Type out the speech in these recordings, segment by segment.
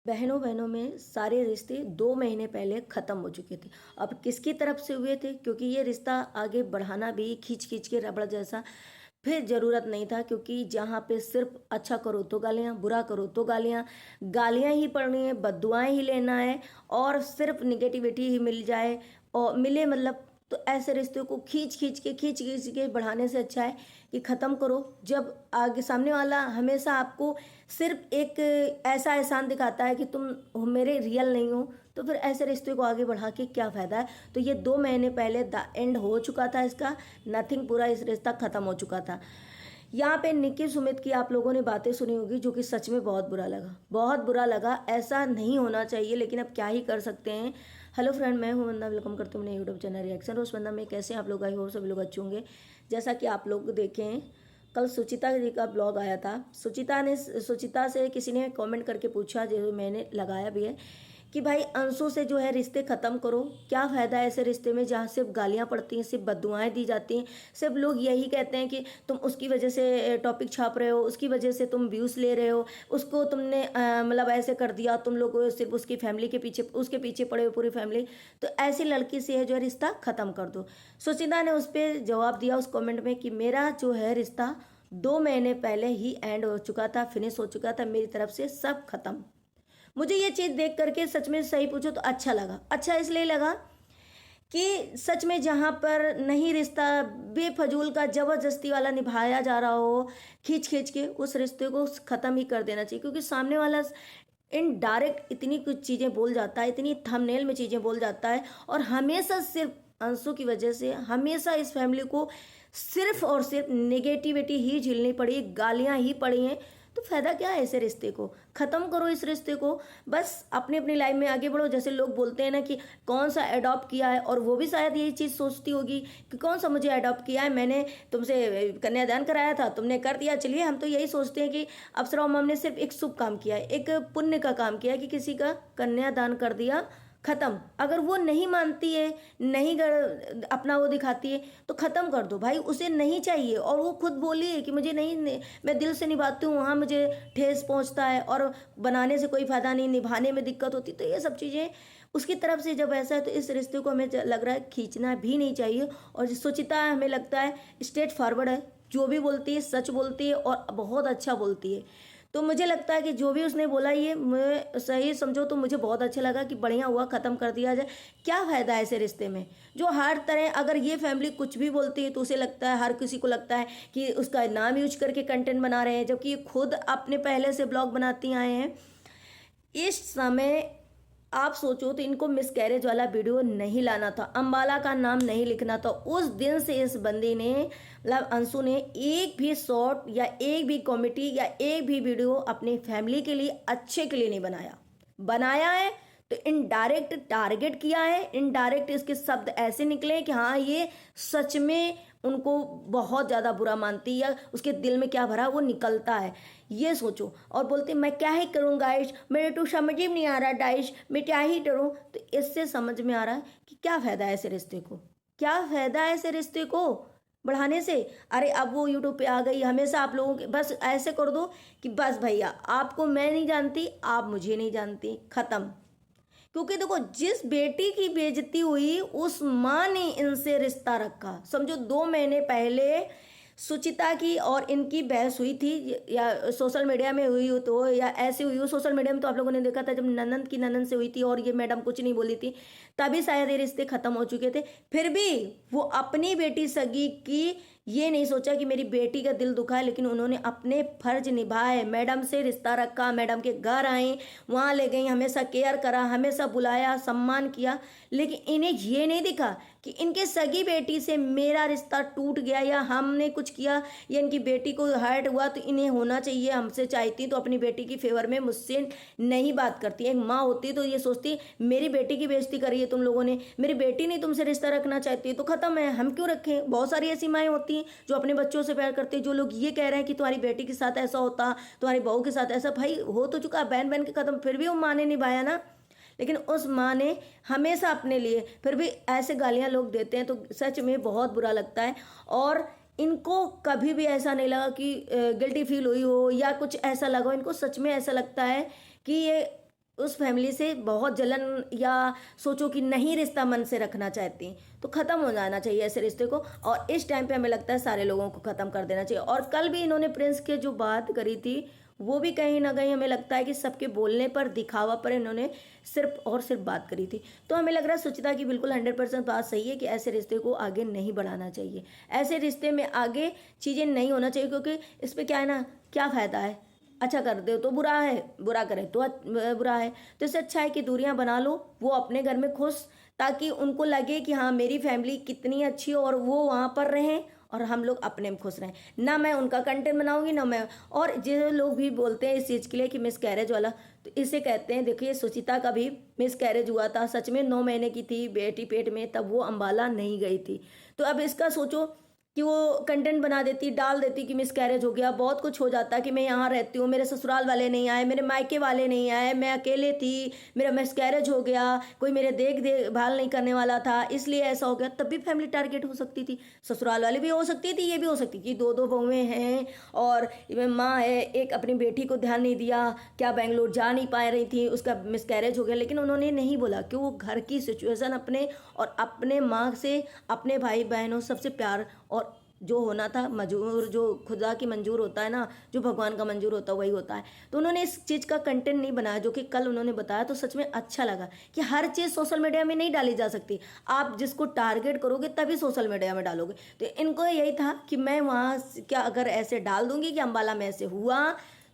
बहनों बहनों में सारे रिश्ते 2 महीने पहले ख़त्म हो चुके थे। अब किसकी तरफ से हुए थे? क्योंकि ये रिश्ता आगे बढ़ाना भी खींच-खींच के रबड़ जैसा फिर ज़रूरत नहीं था, क्योंकि जहाँ पे सिर्फ़ अच्छा करो तो गालियाँ, बुरा करो तो गालियाँ, गालियाँ ही पड़नी है, बद्दुआएँ ही लेना है और सिर्फ़ नेगेटिविटी ही मिल जाए और मिले मतलब, तो ऐसे रिश्ते को खींच-खींच के बढ़ाने से अच्छा है कि ख़त्म करो। जब आगे सामने वाला हमेशा आपको सिर्फ़ एक ऐसा एहसान दिखाता है कि तुम हो मेरे रियल नहीं हो, तो फिर ऐसे रिश्ते को आगे बढ़ा के क्या फ़ायदा है? तो ये 2 महीने पहले द एंड हो चुका था इसका, नथिंग, पूरा इस रिश्ता ख़त्म हो चुका था। यहाँ पे निक्की सुमित की आप लोगों ने बातें सुनी होगी, जो कि सच में बहुत बुरा लगा, बहुत बुरा लगा। ऐसा नहीं होना चाहिए, लेकिन अब क्या ही कर सकते हैं। हेलो फ्रेंड, मैं हूँ वंदना, वेलकम करती हूँ मेरे यूट्यूब चैनल रिएक्शन रोज वंदना में। कैसे हैं आप लोग? आई होप सभी लोग अच्छे होंगे। जैसा कि आप लोग देखें, कल सुचिता जी का ब्लॉग आया था। सुचिता से किसी ने कमेंट करके पूछा, जो मैंने लगाया भी है, कि भाई अंशु से जो है रिश्ते ख़त्म करो। क्या फ़ायदा है ऐसे रिश्ते में जहाँ सिर्फ गालियाँ पड़ती हैं, सिर्फ बद्दुआएँ दी जाती हैं, सिर्फ लोग यही कहते हैं कि तुम उसकी वजह से टॉपिक छाप रहे हो, उसकी वजह से तुम व्यूज़ ले रहे हो, उसको तुमने मतलब ऐसे कर दिया, तुम लोग सिर्फ उसकी फैमिली के पीछे, उसके पीछे पड़े हो पूरी फैमिली। तो ऐसी लड़की से है जो है रिश्ता ख़त्म कर दो। सुचिता ने उस पर जवाब दिया उस कॉमेंट में कि मेरा जो है रिश्ता 2 महीने पहले ही एंड हो चुका था, फिनिश हो चुका था, मेरी तरफ से सब खत्म। मुझे ये चीज़ देख करके सच में सही पूछो तो अच्छा लगा। अच्छा इसलिए लगा कि सच में जहाँ पर नहीं रिश्ता बेफजूल का जबरदस्ती वाला निभाया जा रहा हो, खींच खींच के, उस रिश्ते को ख़त्म ही कर देना चाहिए। क्योंकि सामने वाला इनडायरेक्ट इतनी कुछ चीज़ें बोल जाता है, इतनी थंबनेल में चीज़ें बोल जाता है, और हमेशा सिर्फ अंशु की वजह से हमेशा इस फैमिली को सिर्फ और सिर्फ नेगेटिविटी ही झेलनी पड़ी, गालियां ही पड़ी हैं। तो फायदा क्या है? ऐसे रिश्ते को ख़त्म करो, इस रिश्ते को बस अपनी अपनी लाइफ में आगे बढ़ो। जैसे लोग बोलते हैं ना कि कौन सा अडॉप्ट किया है, और वो भी शायद यही चीज़ सोचती होगी कि कौन सा मुझे अडॉप्ट किया है, मैंने तुमसे कन्यादान कराया था, तुमने कर दिया। चलिए, हम तो यही सोचते हैं कि अप्सरा उमा ने सिर्फ एक शुभ काम किया है, एक पुण्य का काम किया है कि किसी का कन्यादान कर दिया, खत्म। अगर वो नहीं मानती है, नहीं अपना वो दिखाती है, तो खत्म कर दो भाई, उसे नहीं चाहिए। और वो खुद बोली है कि मुझे नहीं, मैं दिल से निभाती हूँ, वहाँ मुझे ठेस पहुँचता है और बनाने से कोई फायदा नहीं, निभाने में दिक्कत होती। तो ये सब चीज़ें उसकी तरफ से जब ऐसा है, तो इस रिश्ते को हमें लग रहा है खींचना भी नहीं चाहिए। और सुचिता हमें लगता है स्ट्रेट फॉरवर्ड है, जो भी बोलती है सच बोलती है और बहुत अच्छा बोलती है। तो मुझे लगता है कि जो भी उसने बोला, ये मैं सही समझो तो मुझे बहुत अच्छा लगा कि बढ़िया हुआ, ख़त्म कर दिया जाए। क्या फ़ायदा है ऐसे रिश्ते में जो हर तरह, अगर ये फैमिली कुछ भी बोलती है तो उसे लगता है, हर किसी को लगता है कि उसका नाम यूज करके कंटेंट बना रहे हैं, जबकि ये खुद अपने पहले से ब्लॉग बनाती आए हैं। इस समय आप सोचो तो इनको मिसकैरेज वाला वीडियो नहीं लाना था, अंबाला का नाम नहीं लिखना था। उस दिन से इस बंदी ने, मतलब अंशु ने, एक भी शॉर्ट या एक भी कॉमेडी या एक भी वीडियो अपनी फैमिली के लिए, अच्छे के लिए नहीं बनाया। बनाया है तो इनडायरेक्ट टारगेट किया है, इनडायरेक्ट इसके शब्द ऐसे निकले कि हाँ ये सच में उनको बहुत ज़्यादा बुरा मानती, या उसके दिल में क्या भरा वो निकलता है। ये सोचो, और बोलते मैं क्या ही करूँ गाइस, मेरे तो समझ ही नहीं आ रहा डाइश, मैं क्या ही करूँ। तो इससे समझ में आ रहा है कि क्या फ़ायदा है ऐसे रिश्ते को, क्या फ़ायदा है ऐसे रिश्ते को बढ़ाने से। अरे अब वो यूट्यूब पे आ गई, हमेशा आप लोगों के बस ऐसे कर दो कि बस भैया आपको मैं नहीं जानती, आप मुझे नहीं जानती, ख़त्म। क्योंकि देखो, जिस बेटी की बेइज्जती हुई उस माँ ने इनसे रिश्ता रखा। समझो 2 महीने पहले सुचिता की और इनकी बहस हुई थी, या सोशल मीडिया में हुई हो तो, या ऐसे हुई हो सोशल मीडिया में, तो आप लोगों ने देखा था जब ननंद की ननंद से हुई थी और ये मैडम कुछ नहीं बोली थी, तभी शायद ये रिश्ते खत्म हो चुके थे। फिर भी वो अपनी बेटी सगी की, ये नहीं सोचा कि मेरी बेटी का दिल दुखा है, लेकिन उन्होंने अपने फर्ज निभाए, मैडम से रिश्ता रखा, मैडम के घर आई, वहाँ ले गई, हमेशा केयर करा, हमेशा बुलाया, सम्मान किया। लेकिन इन्हें ये नहीं दिखा कि इनके सगी बेटी से मेरा रिश्ता टूट गया, या हमने कुछ किया, या इनकी बेटी को हर्ट हुआ, तो इन्हें होना चाहिए, हमसे चाहती तो अपनी बेटी की फेवर में मुझसे नहीं बात करती। एक माँ होती तो ये सोचती मेरी बेटी की बेइज्जती करी है तुम लोगों ने, मेरी बेटी नहीं तुमसे रिश्ता रखना चाहती है तो खत्म है, हम क्यों रखें। बहुत सारी ऐसी माएँ होती हैं जो अपने बच्चों से प्यार करती है। जो लोग ये कह रहे हैं कि तुम्हारी बेटी के साथ ऐसा होता, तुम्हारी बहू के साथ ऐसा, भाई हो तो चुका, बहन बहन के खत्म, फिर भी वो माँ ने निभाया ना। लेकिन उस माँ ने हमेशा अपने लिए, फिर भी ऐसे गालियाँ लोग देते हैं तो सच में बहुत बुरा लगता है। और इनको कभी भी ऐसा नहीं लगा कि गिल्टी फील हुई हो या कुछ ऐसा लगा हो, इनको सच में ऐसा लगता है कि ये उस फैमिली से बहुत जलन या सोचो कि नहीं रिश्ता मन से रखना चाहती हैं, तो ख़त्म हो जाना चाहिए ऐसे रिश्ते को। और इस टाइम पे हमें लगता है सारे लोगों को ख़त्म कर देना चाहिए। और कल भी इन्होंने प्रिंस के जो बात करी थी, वो भी कहीं ना कहीं हमें लगता है कि सबके बोलने पर, दिखावा पर इन्होंने सिर्फ और सिर्फ बात करी थी। तो हमें लग रहा है सुचिता की बिल्कुल 100% बात सही है कि ऐसे रिश्ते को आगे नहीं बढ़ाना चाहिए, ऐसे रिश्ते में आगे चीज़ें नहीं होना चाहिए, क्योंकि इस पर क्या है ना, क्या फ़ायदा है। अच्छा कर दो तो बुरा है, बुरा करे तो बुरा है। तो इससे अच्छा है कि दूरियां बना लो, वो अपने घर में खुश, ताकि उनको लगे कि हाँ मेरी फैमिली कितनी अच्छी है, और वो वहाँ पर रहें और हम लोग अपने में खुश रहें। ना मैं उनका कंटेंट बनाऊंगी ना मैं। और जो लोग भी बोलते हैं इस चीज़ के लिए कि मिस कैरेज वाला, तो इसे कहते हैं, देखिए सुचिता का भी मिस कैरेज हुआ था, सच में 9 महीने की थी बेटी पेट में, तब वो अम्बाला नहीं गई थी। तो अब इसका सोचो कि वो कंटेंट बना देती, डाल देती कि मिस कैरेज हो गया, बहुत कुछ हो जाता कि मैं यहाँ रहती हूँ, मेरे ससुराल वाले नहीं आए, मेरे मायके वाले नहीं आए, मैं अकेले थी, मेरा मिस कैरेज हो गया, कोई मेरे देखभाल नहीं करने वाला था, इसलिए ऐसा हो गया। तब भी फैमिली टारगेट हो सकती थी, ससुराल वाले भी हो सकती थी, ये भी हो सकती कि दो दो बहुएं हैं और माँ है, एक अपनी बेटी को ध्यान नहीं दिया, क्या बेंगलोर जा नहीं पा रही थी, उसका मिस कैरेज हो गया। लेकिन उन्होंने नहीं बोला कि वो घर की सिचुएशन अपने और अपने माँ से, अपने भाई बहनों सबसे प्यार, और जो होना था मंजूर, जो खुदा की मंजूर होता है ना, जो भगवान का मंजूर होता है वही होता है। तो उन्होंने इस चीज़ का कंटेंट नहीं बनाया जो कि कल उन्होंने बताया, तो सच में अच्छा लगा कि हर चीज़ सोशल मीडिया में नहीं डाली जा सकती। आप जिसको टारगेट करोगे तभी सोशल मीडिया में डालोगे। तो इनको यही था कि मैं वहाँ क्या अगर ऐसे डाल दूंगी कि अम्बाला में ऐसे हुआ,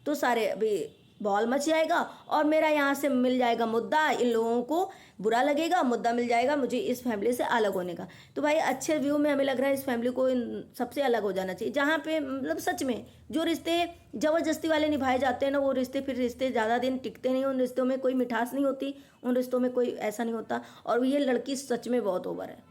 तो सारे अभी बॉल मच जाएगा और मेरा यहाँ से मिल जाएगा मुद्दा, इन लोगों को बुरा लगेगा, मुद्दा मिल जाएगा मुझे इस फैमिली से अलग होने का। तो भाई अच्छे व्यू में हमें लग रहा है इस फैमिली को इन सबसे अलग हो जाना चाहिए, जहाँ पे मतलब सच में जो रिश्ते ज़बरदस्ती वाले निभाए जाते हैं ना, वो रिश्ते फिर रिश्ते ज़्यादा दिन टिकते नहीं, उन रिश्तों में कोई मिठास नहीं होती, उन रिश्तों में कोई ऐसा नहीं होता। और ये लड़की सच में बहुत ओवर है।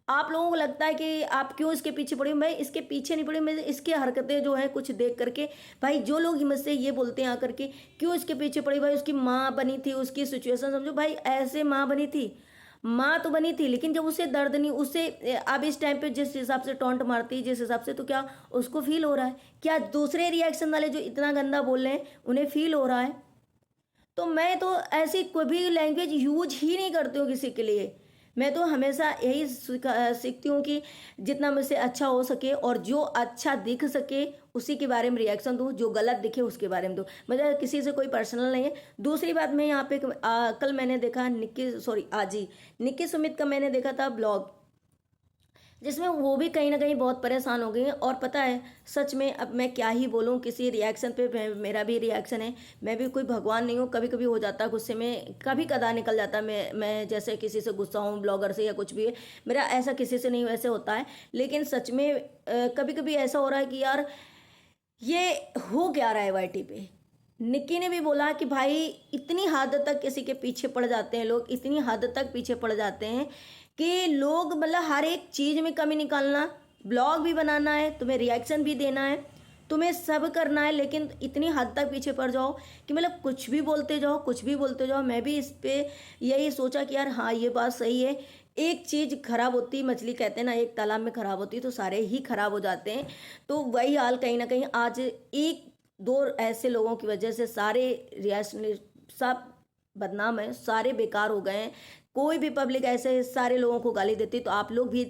आप लोगों को लगता है कि आप क्यों इसके पीछे पड़ी हो, मैं इसके पीछे नहीं पड़ी, मैं इसकी हरकतें जो है कुछ देख करके, भाई जो लोग हिम्मत से ये बोलते हैं आकर के क्यों इसके पीछे पड़ी, भाई उसकी माँ बनी थी, उसकी सिचुएशन समझो, भाई ऐसे माँ बनी थी, माँ तो बनी थी, लेकिन जब उसे दर्द नहीं, उसे अब इस टाइम पे जिस हिसाब से टॉन्ट मारती जिस हिसाब से, तो क्या उसको फील हो रहा है, क्या दूसरे रिएक्शन वाले जो इतना गंदा बोल रहे हैं उन्हें फील हो रहा है। तो मैं तो ऐसी कोई भी लैंग्वेज यूज ही नहीं करती हूँ किसी के लिए। मैं तो हमेशा यही सीखती हूँ कि जितना मुझसे अच्छा हो सके और जो अच्छा दिख सके उसी के बारे में रिएक्शन दूँ, जो गलत दिखे उसके बारे में दूँ, मतलब किसी से कोई पर्सनल नहीं है। दूसरी बात, मैं यहाँ पे कल मैंने देखा आज ही निक्की सुमित का मैंने देखा था ब्लॉग, जिसमें वो भी कहीं ना कहीं बहुत परेशान हो गई हैं। और पता है सच में अब मैं क्या ही बोलूँ किसी रिएक्शन पे, मेरा भी रिएक्शन है, मैं भी कोई भगवान नहीं हूँ, कभी कभी हो जाता है गुस्से में, कभी कदा निकल जाता है, मैं जैसे किसी से गुस्सा हूँ ब्लॉगर से या कुछ भी है, मेरा ऐसा किसी से नहीं वैसे होता है। लेकिन सच में कभी कभी ऐसा हो रहा है कि यार ये हो क्या रहा है वाईटी पे। निक्की ने भी बोला कि भाई इतनी हद तक किसी के पीछे पड़ जाते हैं लोग, इतनी हद तक पीछे पड़ जाते हैं कि लोग मतलब हर एक चीज़ में कमी निकालना, ब्लॉग भी बनाना है, तुम्हें रिएक्शन भी देना है, तुम्हें सब करना है, लेकिन इतनी हद तक पीछे पड़ जाओ कि मतलब कुछ भी बोलते जाओ, कुछ भी बोलते जाओ। मैं भी इस पे यही सोचा कि यार हाँ ये बात सही है, एक चीज़ खराब होती, मछली कहते हैं ना एक तालाब में खराब होती तो सारे ही खराब हो जाते हैं। तो वही हाल कहीं ना कहीं आज एक दो ऐसे लोगों की वजह से सारे रिएक्शन सब बदनाम है, सारे बेकार हो गए हैं। कोई भी पब्लिक ऐसे सारे लोगों को गाली देती, तो आप लोग भी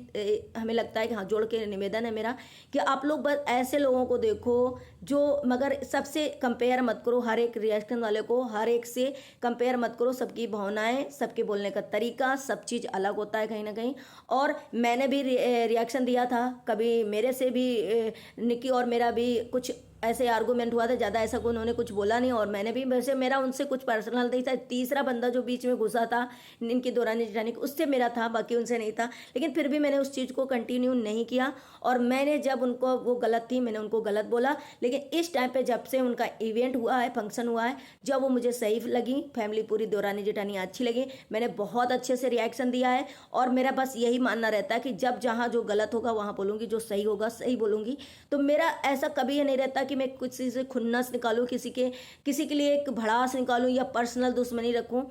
हमें लगता है कि हाँ जोड़ के निवेदन है मेरा कि आप लोग बस ऐसे लोगों को देखो जो, मगर सबसे कंपेयर मत करो, हर एक रिएक्शन वाले को हर एक से कंपेयर मत करो, सबकी भावनाएं, सबके बोलने का तरीका, सब चीज़ अलग होता है कहीं ना कहीं। और मैंने भी रिएक्शन दिया था, कभी मेरे से भी निक्की और मेरा भी कुछ ऐसे आर्गूमेंट हुआ था, ज़्यादा ऐसा कोई उन्होंने कुछ बोला नहीं, और मैंने भी वैसे मेरा उनसे कुछ पर्सनल नहीं था। तीसरा बंदा जो बीच में घुसा था इनकी दौरान जिठानी, उससे मेरा था, बाकी उनसे नहीं था। लेकिन फिर भी मैंने उस चीज़ को कंटिन्यू नहीं किया, और मैंने जब उनको वो गलत थी मैंने उनको गलत बोला। लेकिन इस टाइम पे जब से उनका इवेंट हुआ है, फंक्शन हुआ है, जब वो मुझे सही लगी, फैमिली पूरी दौरानी जिठानी अच्छी लगी, मैंने बहुत अच्छे से रिएक्शन दिया है। और मेरा बस यही मानना रहता है कि जब जहाँ जो गलत होगा वहाँ बोलूँगी, जो सही होगा सही बोलूँगी। तो मेरा ऐसा कभी नहीं रहता कि मैं किसी से खुन्नस निकालूं, किसी के लिए एक भड़ास निकालूं या पर्सनल दुश्मनी रखूं।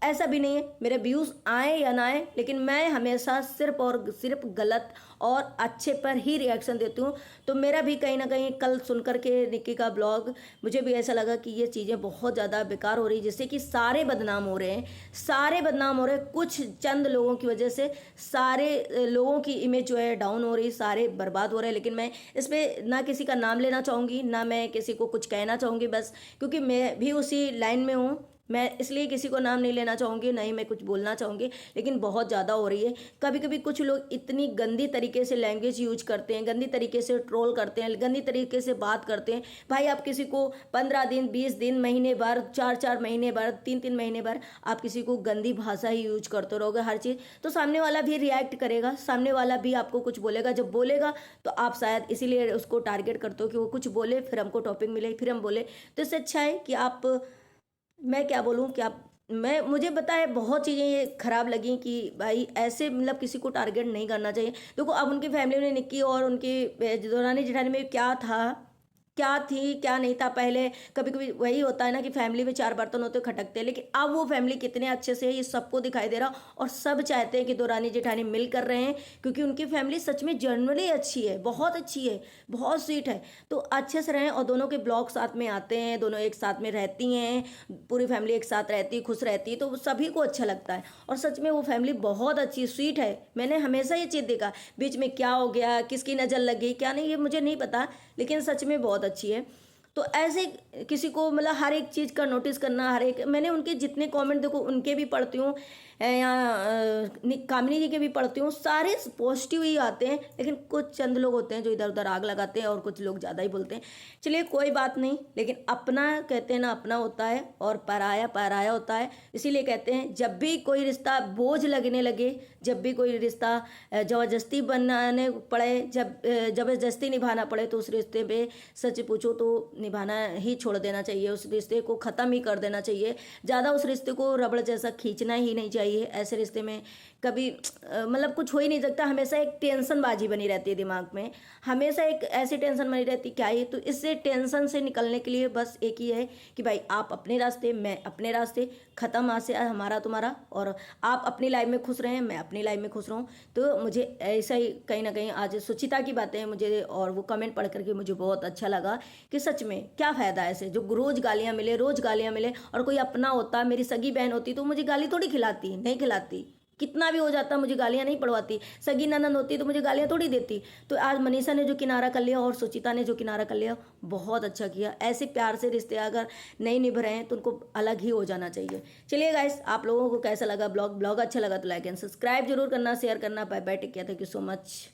ऐसा भी नहीं है, मेरे व्यूज़ आए या ना आए, लेकिन मैं हमेशा सिर्फ और सिर्फ गलत और अच्छे पर ही रिएक्शन देती हूँ। तो मेरा भी कहीं ना कहीं कल सुन कर के निक्की का ब्लॉग मुझे भी ऐसा लगा कि ये चीज़ें बहुत ज़्यादा बेकार हो रही, जिससे कि सारे बदनाम हो रहे हैं, सारे बदनाम हो रहे हैं, कुछ चंद लोगों की वजह से सारे लोगों की इमेज जो है डाउन हो रही, सारे बर्बाद हो रहे हैं। लेकिन मैं इस पर ना किसी का नाम लेना चाहूँगी, ना मैं किसी को कुछ कहना चाहूँगी, बस क्योंकि मैं भी उसी लाइन में हूँ, मैं इसलिए किसी को नाम नहीं लेना चाहूँगी, नहीं मैं कुछ बोलना चाहूँगी। लेकिन बहुत ज़्यादा हो रही है। कभी कभी कुछ लोग इतनी गंदी तरीके से लैंग्वेज यूज करते हैं, गंदी तरीके से ट्रोल करते हैं, गंदी तरीके से बात करते हैं। भाई आप किसी को 15 दिन, 20 दिन, महीने भर, 4 4 महीने भर, 3 3 महीने भर आप किसी को गंदी भाषा ही यूज करते रहोगे हर चीज़, तो सामने वाला भी रिएक्ट करेगा, सामने वाला भी आपको कुछ बोलेगा। जब बोलेगा तो आप शायद इसीलिए उसको टारगेट करते हो कि वो कुछ बोले, फिर हमको टॉपिक मिले, फिर हम बोले। तो इससे अच्छा है कि आप, मैं क्या बोलूँ कि आप, मैं, मुझे पता है बहुत चीज़ें ये खराब लगी कि भाई ऐसे मतलब किसी को टारगेट नहीं करना चाहिए। देखो अब उनकी फैमिली में निक्की और उनकी दौरानी जेठानी में क्या था, क्या थी, क्या नहीं था पहले। कभी कभी वही होता है ना कि फैमिली में 4 बर्तन होते खटकते हैं, लेकिन अब वो फैमिली कितने अच्छे से है ये सबको दिखाई दे रहा, और सब चाहते हैं कि दौरानी जेठानी मिल कर रहे हैं, क्योंकि उनकी फैमिली सच में जनरली अच्छी है, बहुत अच्छी है, बहुत स्वीट है। तो अच्छे से रहें, और दोनों के ब्लॉग साथ में आते हैं, दोनों एक साथ में रहती हैं, पूरी फैमिली एक साथ रहती है, खुश रहती है, तो वो सभी को अच्छा लगता है। और सच में वो फैमिली बहुत अच्छी स्वीट है। मैंने हमेशा ये चीज़ देखा, बीच में क्या हो गया, किसकी नज़र लग गई, क्या नहीं, ये मुझे नहीं पता, लेकिन सच में बहुत अच्छी है। तो ऐसे किसी को मतलब हर एक चीज़ का नोटिस करना, हर एक, मैंने उनके जितने कमेंट देखो उनके भी पढ़ती हूँ, या कामिनी जी के भी पढ़ती हूँ, सारे पॉजिटिव ही आते हैं। लेकिन कुछ चंद लोग होते हैं जो इधर उधर आग लगाते हैं, और कुछ लोग ज़्यादा ही बोलते हैं। चलिए कोई बात नहीं, लेकिन अपना कहते हैं ना, अपना होता है और पराया पराया होता है। इसीलिए कहते हैं जब भी कोई रिश्ता बोझ लगने लगे, जब भी कोई रिश्ता ज़बरदस्ती बनाने पड़े, जब ज़बरदस्ती निभाना पड़े, तो उस रिश्ते पे सच पूछो तो निभाना ही छोड़ देना चाहिए, उस रिश्ते को ख़त्म ही कर देना चाहिए। ज़्यादा उस रिश्ते को रबड़ जैसा खींचना ही नहीं चाहिए। ऐसे रिश्ते में कभी मतलब कुछ हो ही नहीं सकता, हमेशा एक टेंशन बाजी बनी रहती है दिमाग में, हमेशा एक ऐसी टेंशन बनी रहती क्या ही। तो इससे टेंशन से निकलने के लिए बस एक ही है कि भाई आप अपने रास्ते, मैं अपने रास्ते, ख़त्म आज से हमारा तुम्हारा, और आप अपनी लाइफ में खुश रहें, मैं अपनी लाइफ में खुश रहूँ। तो मुझे ऐसा ही कहीं ना कहीं आज सुचिता की बातें मुझे, और वो कमेंट पढ़ करके मुझे बहुत अच्छा लगा कि सच में क्या फ़ायदा ऐसे जो रोज़ गालियाँ मिले, रोज़ गालियाँ मिले। और कोई अपना होता, मेरी सगी बहन होती तो मुझे गाली थोड़ी खिलाती, नहीं खिलाती, कितना भी हो जाता मुझे गालियाँ नहीं पड़वाती। सगी ननद होती तो मुझे गालियाँ थोड़ी देती। तो आज मनीषा ने जो किनारा कर लिया और सुचिता ने जो किनारा कर लिया, बहुत अच्छा किया। ऐसे प्यार से रिश्ते अगर नहीं निभ रहे हैं तो उनको अलग ही हो जाना चाहिए। चलिए गाइस, आप लोगों को कैसा लगा ब्लॉग अच्छा लगा तो लाइक एंड सब्सक्राइब जरूर करना, शेयर करना। Bye bye, take care, thank you so much.